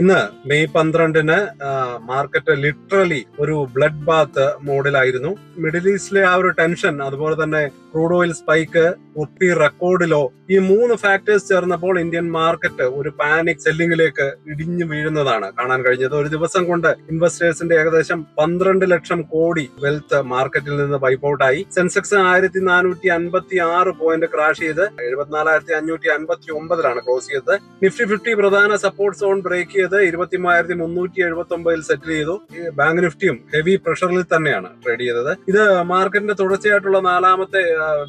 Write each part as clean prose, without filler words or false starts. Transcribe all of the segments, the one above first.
ഇന്ന് മെയ് 12-ന് market literally ഒരു ബ്ലഡ് ബാത്ത് മോഡിലായിരുന്നു. മിഡിൽ ഈസ്റ്റിലെ ആ ഒരു ടെൻഷൻ, അതുപോലെ തന്നെ crude oil spike, rupee record low, ഈ 3 ഫാക്ടേഴ്സ് ചേർന്നപ്പോൾ ഇന്ത്യൻ മാർക്കറ്റ് ഒരു പാനിക് സെല്ലിംഗിലേക്ക് ഇടിഞ്ഞു വീഴുന്നതാണ് കാണാൻ കഴിഞ്ഞത്. ഒരു ദിവസം കൊണ്ട് ഇൻവെസ്റ്റേഴ്സിന്റെ ഏകദേശം 12 ലക്ഷം കോടി വെൽത്ത് മാർക്കറ്റിൽ നിന്ന് വൈപ്പ് ഔട്ടായി. സെൻസെക്സ് 1456 പോയിന്റ് ക്രാഷ് ചെയ്ത് 74,559 ക്ലോസ് ചെയ്തത്. നിഫ്റ്റി 50 പ്രധാന സപ്പോർട്ട് സോൺ ബ്രേക്ക് ചെയ്ത് 23,379 സെറ്റിൽ ചെയ്തു. ബാങ്ക് നിഫ്റ്റിയും ഹെവി പ്രഷറിൽ തന്നെയാണ് ട്രേഡ് ചെയ്തത്. ഇത് മാർക്കറ്റിന്റെ തുടർച്ചയായിട്ടുള്ള 4ാമത്തെ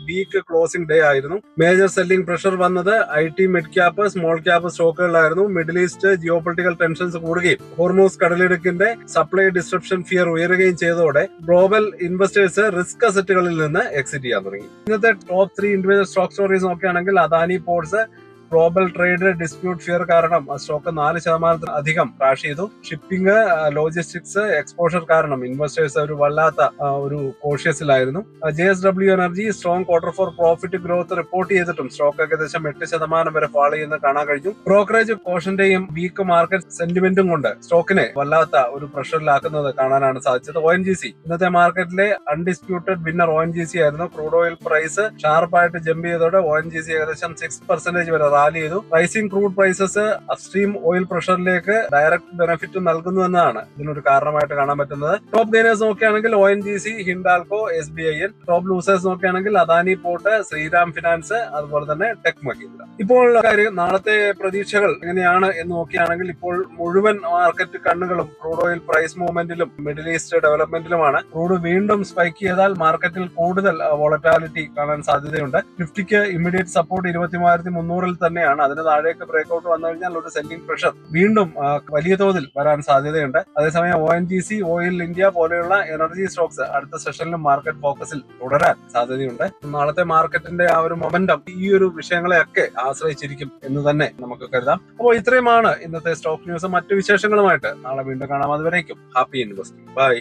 വീക്ക് ക്ലോസിംഗ് ഡേ ആയിരുന്നു. മേജർ സെല്ലിംഗ് പ്രഷർ വന്നത് IT, mid cap, small cap സ്റ്റോക്കുകളിലായിരുന്നു. Middle east geopolitical tensions കൂടുകയും ഹോർമൂസ് കടലിടുക്കിന്റെ സപ്ലൈ ഡിസ്ട്രപ്ഷൻ ഫിയർ ഉയരുകയും ചെയ്തതോടെ ഗ്ലോബൽ ഇൻവെസ്റ്റേഴ്സ് റിസ്ക് അസറ്റുകളിൽ നിന്ന് എക്സിറ്റ് ചെയ്യാൻ തുടങ്ങി. ഇന്നത്തെ ടോപ്പ് 3 ഇൻഡിവിജ്വൽ സ്റ്റോക്ക് സ്റ്റോറീസ് നോക്കുകയാണെങ്കിൽ Adani ports global trade dispute fear കാരണം സ്റ്റോക്ക് 4% ക്രാഷ് ചെയ്തു. ഷിപ്പിംഗ്, ലോജിസ്റ്റിക്സ് എക്സ്പോഷർ കാരണം ഇൻവെസ്റ്റേഴ്സ് ഒരു വല്ലാത്ത ഒരു കോഷ്യസിലായിരുന്നു. JSW energy strong quarter for profit growth report ചെയ്തിട്ടും സ്റ്റോക്ക് ഏകദേശം 8% വരെ ഫാൾ ചെയ്യുന്നത് കാണാൻ കഴിഞ്ഞു. ബ്രോക്കറേജ് കോഷന്റെയും വീക്ക് മാർക്കറ്റ് സെന്റിമെന്റും കൊണ്ട് സ്റ്റോക്കിനെ വല്ലാത്ത ഒരു പ്രഷറിലാക്കുന്നത് കാണാനാണ് സാധിച്ചത്. ONGC ഇന്നത്തെ മാർക്കറ്റിലെ അൺഡിസ്പ്യൂട്ടഡ് വിന്നർ ONGC ആയിരുന്നു. ക്രൂഡ് ഓയിൽ പ്രൈസ് ഷാർപ്പായിട്ട് ജമ്പ് ചെയ്തതോടെ ONGC ഏകദേശം 6% വരെ റാലി ചെയ്തു. Rising crude prices upstream oil പ്രഷറിലേക്ക് ഡയറക്റ്റ് ബെനിഫിറ്റ് നൽകുന്നു എന്നതാണ് ഇതിനൊരു കാരണമായിട്ട് കാണാൻ പറ്റുന്നത്. ടോപ്പ് ഗെയിനേഴ്സ് നോക്കുകയാണെങ്കിൽ ONGC, Hindalco, SBIN. Top losers നോക്കുകയാണെങ്കിൽ അദാനി പോർട്ട്, ശ്രീറാം ഫിനാൻസ്, അതുപോലെ തന്നെ ടെക് മഹീന്ദ്ര. ഇപ്പോൾ കാര്യം നാളത്തെ പ്രതീക്ഷകൾ എങ്ങനെയാണ് എന്ന് നോക്കുകയാണെങ്കിൽ ഇപ്പോൾ മുഴുവൻ മാർക്കറ്റ് കണ്ണുകളും ക്രൂഡ് ഓയിൽ പ്രൈസ് മൂവ്മെന്റിലും മിഡിൽ ഈസ്റ്റ് ഡെവലപ്മെന്റിലുമാണ്. ക്രൂഡ് വീണ്ടും സ്പൈക്ക് ചെയ്താൽ മാർക്കറ്റിൽ കൂടുതൽ വോളറ്റാലിറ്റി കാണാൻ സാധ്യതയുണ്ട്. നിഫ്റ്റിക്ക് ഇമ്മീഡിയറ്റ് സപ്പോർട്ട് 23,300 തന്നെയാണ്. അതിന് താഴേക്ക് ബ്രേക്ക്ഔട്ട് വന്നു കഴിഞ്ഞാൽ ഒരു സെല്ലിംഗ് പ്രഷർ വീണ്ടും വലിയ തോതിൽ വരാൻ സാധ്യതയുണ്ട്. അതേസമയം ONGC, ഓയിൽ ഇന്ത്യ പോലെയുള്ള എനർജി സ്റ്റോക്സ് അടുത്ത സെഷനിലും മാർക്കറ്റ് ഫോക്കസിൽ തുടരാൻ സാധ്യതയുണ്ട്. നാളത്തെ മാർക്കറ്റിന്റെ ആ ഒരു മൊമെന്റം ഈ ഒരു വിഷയങ്ങളെയൊക്കെ ആശ്രയിച്ചിരിക്കും എന്ന് തന്നെ നമുക്ക് കരുതാം. അപ്പോൾ ഇത്രയുമാണ് ഇന്നത്തെ സ്റ്റോക്ക് ന്യൂസ്. മറ്റു വിശേഷങ്ങളുമായിട്ട് നാളെ വീണ്ടും കാണാം. അതുവരേക്കും ഹാപ്പി ഇൻവെസ്റ്റിംഗ്. ബൈ.